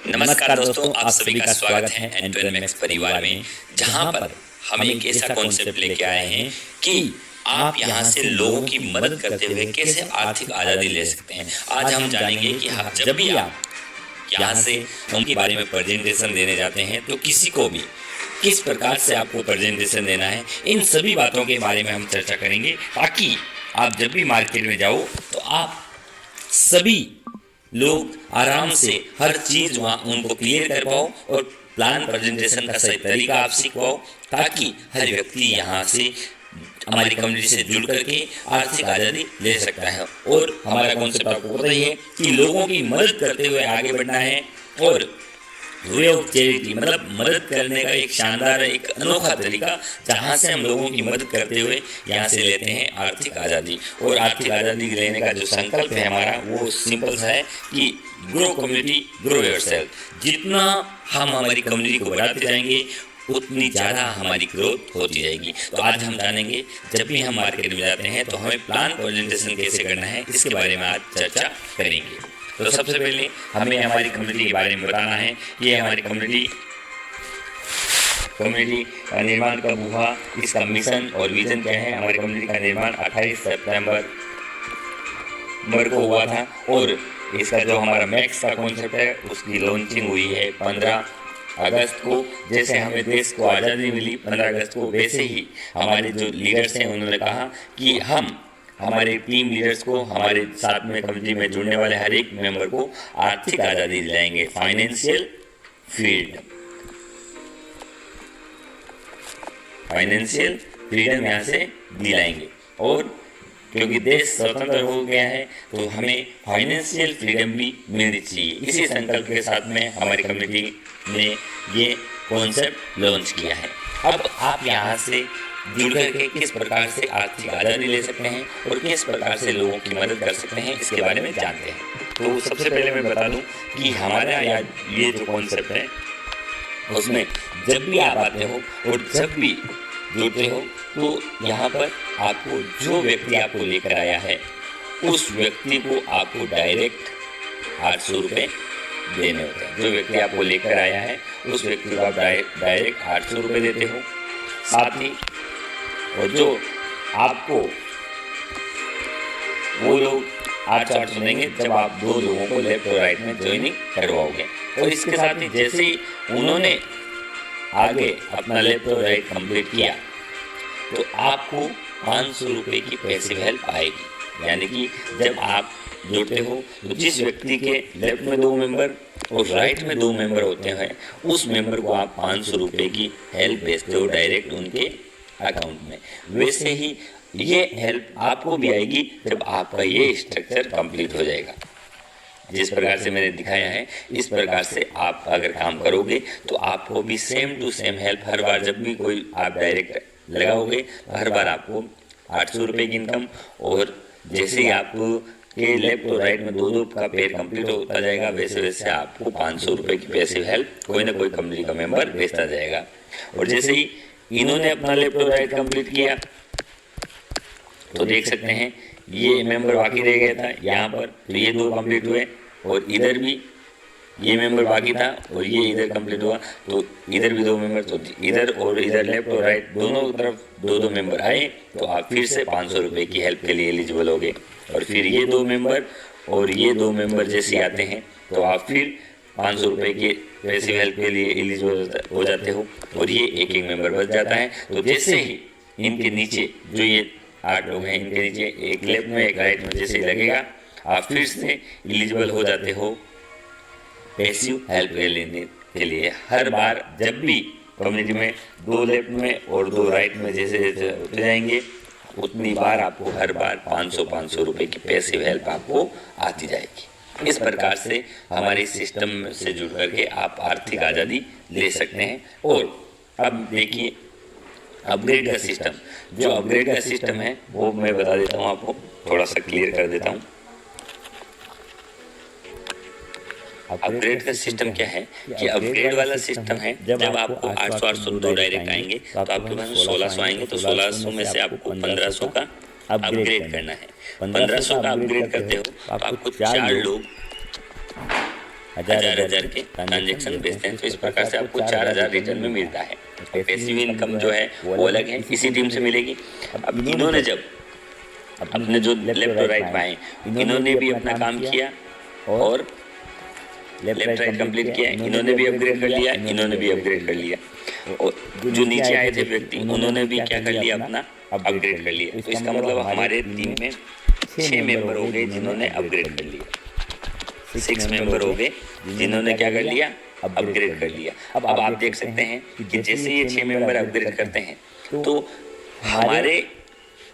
नमस्कार दोस्तों, आप सभी का स्वागत है एंटोनमेक्स परिवार में, जहां पर हम एक ऐसा कॉन्सेप्ट लेके आए हैं कि आप यहां से लोगों की मदद करते हुए कैसे आर्थिक आज़ादी ले सकते हैं। आज हम जानेंगे कि जब भी आप यहाँ से उनके बारे में प्रेजेंटेशन देने जाते हैं तो किसी को भी किस प्रकार से आपको प्रेजेंटेशन देना है, इन सभी बातों के बारे में हम चर्चा करेंगे, ताकि आप जब भी मार्केट में जाओ तो आप सभी लोग आराम से हर चीज़ वहाँ उनको क्लियर कर पाओ और प्लान प्रेजेंटेशन का सही तरीका आप सीख पाओ, ताकि हर व्यक्ति यहाँ से हमारी कम्युनिटी से जुड़ करके आर्थिक आज़ादी ले सकता है। और हमारा कॉन्सेप्ट आपको पता ही है कि लोगों की मदद करते हुए आगे बढ़ना है, और वे ऑफ चैरिटी मतलब मदद करने का एक शानदार एक अनोखा तरीका, जहाँ से हम लोगों की मदद करते हुए यहाँ से लेते हैं आर्थिक आज़ादी। और आर्थिक आज़ादी लेने का जो संकल्प है हमारा, वो सिंपल सा है कि ग्रो कम्युनिटी ग्रो योरसेल्फ। जितना हम हमारी कम्युनिटी को बढ़ाते जाएंगे उतनी ज़्यादा हमारी ग्रोथ होती जाएगी। तो आज हम जानेंगे, जब भी हम मार्केट में जाते हैं तो हमें प्लान प्रेजेंटेशन कैसे करना है, इसके बारे में आज चर्चा करेंगे। तो सबसे पहले हमें हमारी कम्युनिटी के बारे में बताना है। ये हमारी कम्युनिटी का निर्माण कब हुआ, इसका मिशन और विजन क्या है। हमारी कम्युनिटी का निर्माण 28 सितंबर को हुआ था, और इसका जो हमारा मैक्स का कॉन्सेप्ट है उसकी लॉन्चिंग हुई है 15 अगस्त को। जैसे हमें देश को आज़ादी मिली 15 अगस्त को, वैसे ही हमारे जो लीडर्स हैं उन्होंने कहा कि हम हमारे टीम लीडर्स को, हमारे साथ में कम्युनिटी में जुड़ने वाले हर एक मेंबर को आर्थिक आज़ादी दिलाएंगे, फाइनेंशियल फ्रीडम यहाँ से दिलाएंगे। और क्योंकि देश स्वतंत्र हो गया है तो हमें फाइनेंशियल फ्रीडम भी मिलनी चाहिए। इसी संकल्प के साथ में हमारी कम्युनिटी ने ये कॉन्सेप्ट लॉन्च किया है। अब आप यहाँ से जुड़ करके किस प्रकार से आर्थिक आज़ादी ले सकते हैं और किस प्रकार से लोगों की मदद कर सकते हैं, इसके बारे में जानते हैं। तो सबसे पहले मैं बता दूं कि हमारा ये जो कॉन्सेप्ट है उसमें जब भी आप आते हो और जब भी जुड़ते हो तो यहाँ पर आपको जो व्यक्ति आपको लेकर आया है उस व्यक्ति को आपको डायरेक्ट 800 रुपये देने होते हैं। जो व्यक्ति आपको लेकर आया है उस व्यक्ति को आप डायरेक्ट 800 रुपये देते हो। साथ ही और जो आपको वो लोग 800 देंगे जब आप 2 लोगों को लेफ्ट और राइट में ज्वाइनिंग करवाओगे। और इसके साथ ही जैसे ही उन्होंने आगे अपना लेफ्ट और राइट कंप्लीट किया तो आपको 500 रुपये की पैसिव हेल्प आएगी। यानी कि जब आप जुड़ते हो तो जिस व्यक्ति के लेफ्ट में 2 मेंबर और राइट में 2 मेंबर होते हैं, उस मेंबर को आप 500 रुपये की हेल्प भेजते हो डायरेक्ट उनके अकाउंट में। वैसे ही ये हेल्प आपको भी आएगी जब आपका ये स्ट्रक्चर कंप्लीट हो जाएगा। जिस प्रकार से मैंने दिखाया है, इस प्रकार से आप अगर काम करोगे तो आपको भी सेम टू सेम हेल्प हर बार जब भी कोई आप डायरेक्ट लगाओगे तो हर बार आपको 800 रुपये की इनकम, और जैसे ही आपको के लेफ्ट और राइट में 2 का पेयर कंप्लीट होता जाएगा, वैसे वैसे आपको 500 रुपये की पैसिव हेल्प कोई ना कोई कम्युनिटी का मेंबर भेजता जाएगा। और जैसे ही इन्होंने अपना लेफ्ट और राइट कंप्लीट किया तो देख सकते हैं ये मेंबर बाकी रह गया था यहाँ पर, तो ये 2 कंप्लीट हुए, और इधर भी ये मेंबर बाकी था और ये इधर कंप्लीट हुआ, तो इधर भी 2 मेंबर, तो इधर और इधर लेफ्ट और राइट दोनों तरफ 2 मेंबर आए, तो आप फिर से 500 रुपये की हेल्प के लिए एलिजिबल हो गए। और फिर ये 2 मेंबर और ये 2 मेंबर जैसे आते हैं तो आप फिर 500 रुपये की पैसिव हेल्प के लिए एलिजिबल हो जाते हो, और ये एक मेंबर बच जाता है। तो जैसे ही इनके नीचे जो ये 8 लोग हैं, इनके नीचे एक लेफ्ट में एक राइट में जैसे ही लगेगा, आप फिर से एलिजिबल हो जाते हो पैसिव हेल्प लेने के लिए। हर बार जब भी कम्युनिटी में 2 लेफ्ट में और 2 राइट में जैसे जैसे होते जाएंगे उतनी बार आपको हर बार 500 रुपये की पैसिव हेल्प आपको आती जाएगी। इस प्रकार से हमारे सिस्टम से जुड़ करके आप आर्थिक आज़ादी ले सकते हैं। और अब देखिए अपग्रेड का सिस्टम, जो अपग्रेड का सिस्टम है वो मैं बता देता हूँ आपको, थोड़ा सा क्लियर कर देता हूँ। अपग्रेड का सिस्टम क्या है कि अपग्रेड वाला सिस्टम है, जब आपको 800 डायरेक्ट आएंगे तो आपके पास 1600 आएंगे, तो 1600 में से आपको 1500 का अपग्रेड करना है। 1500 का अपग्रेड करते हो तो आपको 4 लोग हजार के ट्रांजेक्शन भेजते हैं, तो इस प्रकार से आपको 4000 रिटर्न में मिलता है। पैसिव इनकम जो है वो अलग है, इसी टीम से मिलेगी। अब इन्होंने जब अपने जो लेफ्ट और राइट पाए, इन्होंने भी अपना काम किया और लेफ्ट राइट कंप्लीट किया, इन्होंने भी अपग्रेड कर लिया, इन्होंने भी अपग्रेड कर लिया, और जो नीचे आए थे व्यक्ति उन्होंने भी क्या कर लिया, अपना अपग्रेड कर लिया। तो इसका मतलब हमारे टीम में 6 मेंबर हो गए जिन्होंने अपग्रेड कर लिया, 6 मेंबर हो गए जिन्होंने क्या कर लिया, अपग्रेड कर लिया। अब आप देख सकते हैं कि जैसे ये 6 मेंबर अपग्रेड करते हैं तो हमारे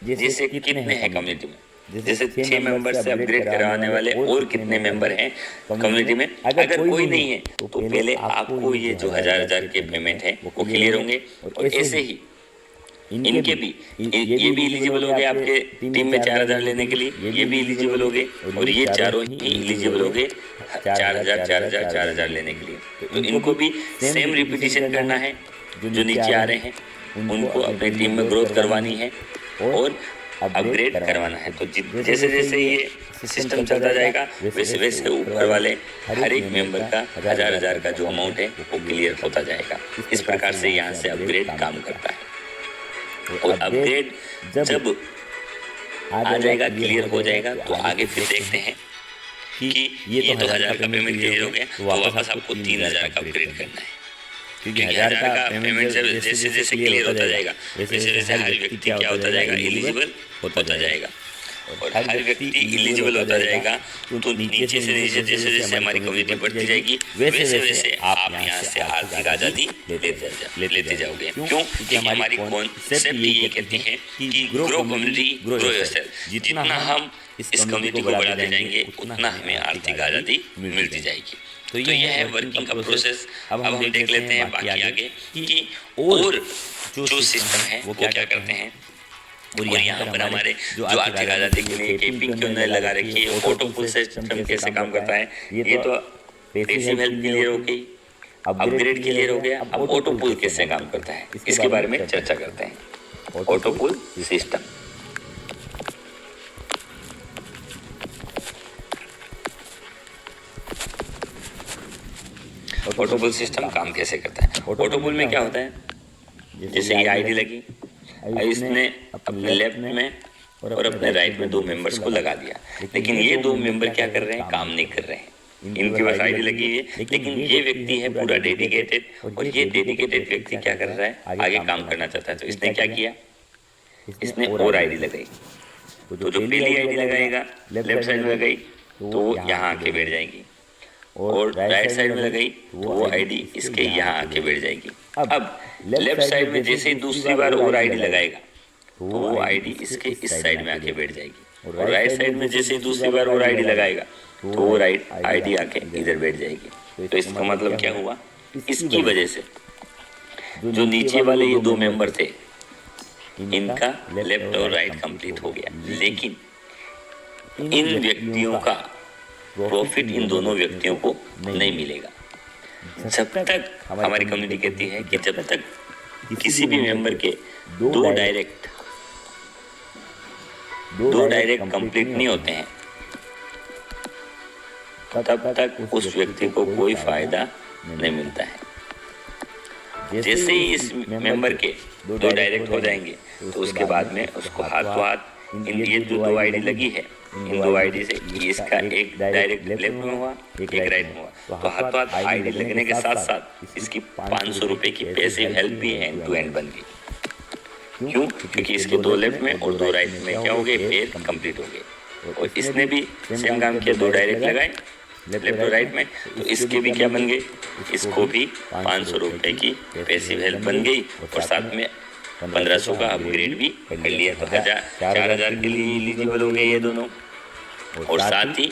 जैसे कितने हैं कम्युनिटी में, जैसे 6 मेंबर से अपग्रेड करवाने वाले और कितने मेंबर हैं कम्युनिटी में। अगर कोई नहीं है तो पहले आपको ये जो हजार के पेमेंट है वो क्लियर होंगे, और ऐसे ही इनके भी ये भी एलिजिबल हो गए आपके टीम में 4000 लेने के लिए, ये भी एलिजिबल हो गए, और ये चारों ही एलिजिबल हो गए 4000 लेने के लिए। तो इनको भी सेम रिपीटिशन करना है, जो नीचे आ रहे हैं उनको अपनी टीम में ग्रोथ करवानी है और अपग्रेड करवाना है। तो जैसे जैसे ये सिस्टम चलता जाएगा वैसे वैसे ऊपर वाले हर एक मेंबर का हजार का जो अमाउंट है वो क्लियर होता जाएगा। इस प्रकार से यहाँ से अपग्रेड काम करता है, और अपग्रेड जब आ जाएगा, क्लियर हो जाएगा, तो आगे फिर देखते हैं कि ये तो 2000 का पेमेंट क्लियर हो गया, तो वापस आपको 3000 का अपग्रेड करना है, क्योंकि 1000 का पेमेंट जैसे जैसे क्लियर होता जाएगा वैसे वैसे हर व्यक्ति क्या होता जाएगा, एलिजिबल होता जाएगा, और हर व्यक्ति एलिजिबल होता जाएगा। तो नीचे से नीचे जैसे जैसे हमारी कम्युनिटी बढ़ती जाएगी वैसे वैसे आप यहाँ से आर्थिक आज़ादी लेते जाओगे। क्यों? क्योंकि हमारी कॉन्सेप्ट ये कहती है कि ग्रो कम्युनिटी ग्रो योरसेल्फ। जितना हम इस कम्युनिटी को बढ़ाते जाएंगे उतना हमें आर्थिक आज़ादी मिलती जाएगी। तो यह है वर्किंग का प्रोसेस। अब हम देख लेते हैं बाकी आगे कि और जो सिस्टम है वो क्या करते हैं। और यहाँ पर हमारे जो आर्थिक आज़ादी के लिए केपिंग क्यों नहीं लगा रखी है, ऑटो पुल सिस्टम कैसे काम करता है, ये तो पैसिव हेल्प क्लियर हो गई, अपग्रेड क्लियर हो गया। अब ऑटो पुल कैसे काम करता है इसके बारे में चर्चा करते हैं। Auto pull system, auto pull system काम कैसे करता है। ऑटो पुल में क्या होता है, जैसे ये आईडी लगी, इसने अपने लेफ्ट में और अपने राइट में 2 मेंबर्स को लगा दिया, लेकिन ये 2 मेंबर क्या कर रहे हैं, काम नहीं कर रहे हैं। इनके पास आईडी लगी हुई है, लेकिन ये व्यक्ति है पूरा डेडिकेटेड, और ये डेडिकेटेड व्यक्ति क्या कर रहा है, आगे काम करना चाहता है। तो इसने क्या किया, इसने और आईडी लगाई। तो जो पहली आईडी लगाएगा लेफ्ट साइड में लगाई तो वो यहाँ आके बैठ जाएगी, और राइट साइड में लगाई तो वो आईडी इसके यहाँ आके बैठ जाएगी। अब लेफ्ट साइड में जैसे ही दूसरी बार और आईडी लगाएगा तो वो आईडी इसके इस साइड में आके बैठ जाएगी, और राइट साइड में जैसे ही दूसरी बार और आईडी लगाएगा तो वो राइट आईडी आके इधर बैठ जाएगी। तो इसका मतलब क्या हुआ, इसकी वजह से जो नीचे वाले ये 2 मेंबर थे इनका लेफ्ट और राइट कंप्लीट हो गया, लेकिन इन व्यक्तियों का प्रॉफिट इन दोनों व्यक्तियों को नहीं मिलेगा। जब तक हमारी कम्युनिटी कहती है कि जब तक किसी भी मेंबर के 2 डायरेक्ट कंप्लीट नहीं होते हैं तब तक उस व्यक्ति को कोई फायदा नहीं मिलता है। जैसे ही इस मेंबर के 2 डायरेक्ट हो जाएंगे तो उसके बाद में उसको हाथों हाथ ये जो 2 आईडी लगी है, इन 2 आईडी से इसका एक डायरेक्ट लेफ्ट में हुआ, एक राइट में हुआ, तो हाथों हाथ आईडी लगने के साथ साथ इसकी 500 रुपये की पैसिव हेल्प भी एंड टू एंड बन गई। क्यों? क्योंकि इसके 2 लेफ्ट में और 2 राइट में क्या हो गए, पेयर कंप्लीट हो गए, और इसने भी सेम काम किया, 2 डायरेक्ट लगाए लेफ्ट और राइट में, तो इसके भी क्या बन गई, इसको भी 500 रुपये की पैसिव हेल्प बन गई, और साथ में 1500 का अपग्रेड भी कर लिया। तो 4000 के लिए एलिजिबल हो गए ये दोनों, और साथ ही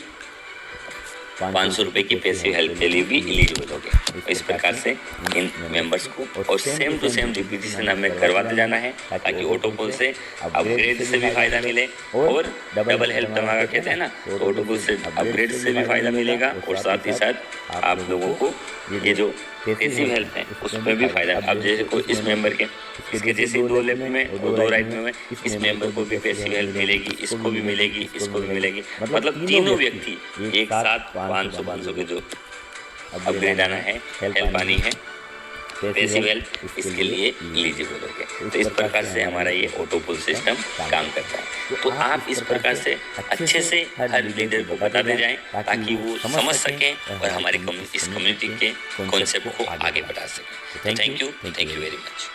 500 रुपये की पैसिव हेल्प के लिए भी एलिजिबल हो गए। तो इस प्रकार से इन मेंबर्स को और सेम टू सेम रिपीटिशन हमें करवाते जाना है, ताकि ऑटो पुल से अपग्रेड से भी फायदा मिले, और डबल हेल्प धमाका कहते हैं ना, तो ऑटो पुल से अपग्रेड से भी फायदा मिलेगा, और साथ ही साथ आप लोगों को ये जो पैसिव हेल्प है उसमें भी फायदा। अब जैसे कोई इस मेंबर के इसके जैसे 2 लेफ्ट में और 2 राइट में इस मेंबर को भी पैसिव हेल्प मिलेगी, इसको भी मिलेगी, इसको भी मिलेगी, मतलब तीनों व्यक्ति एक साथ 500 के जो अपग्रेड आना है, हेल्प आनी है, पैसिव हेल्प इसके लिए एलिजिबल हो गए। तो इस प्रकार से हमारा ये ऑटो पुल सिस्टम काम करता है। तो आप इस प्रकार से अच्छे से हर लीडर को बताते जाएं ताकि वो समझ सकें और हमारे इस कम्युनिटी के कॉन्सेप्ट को आगे बढ़ा सकें। Thank you very much.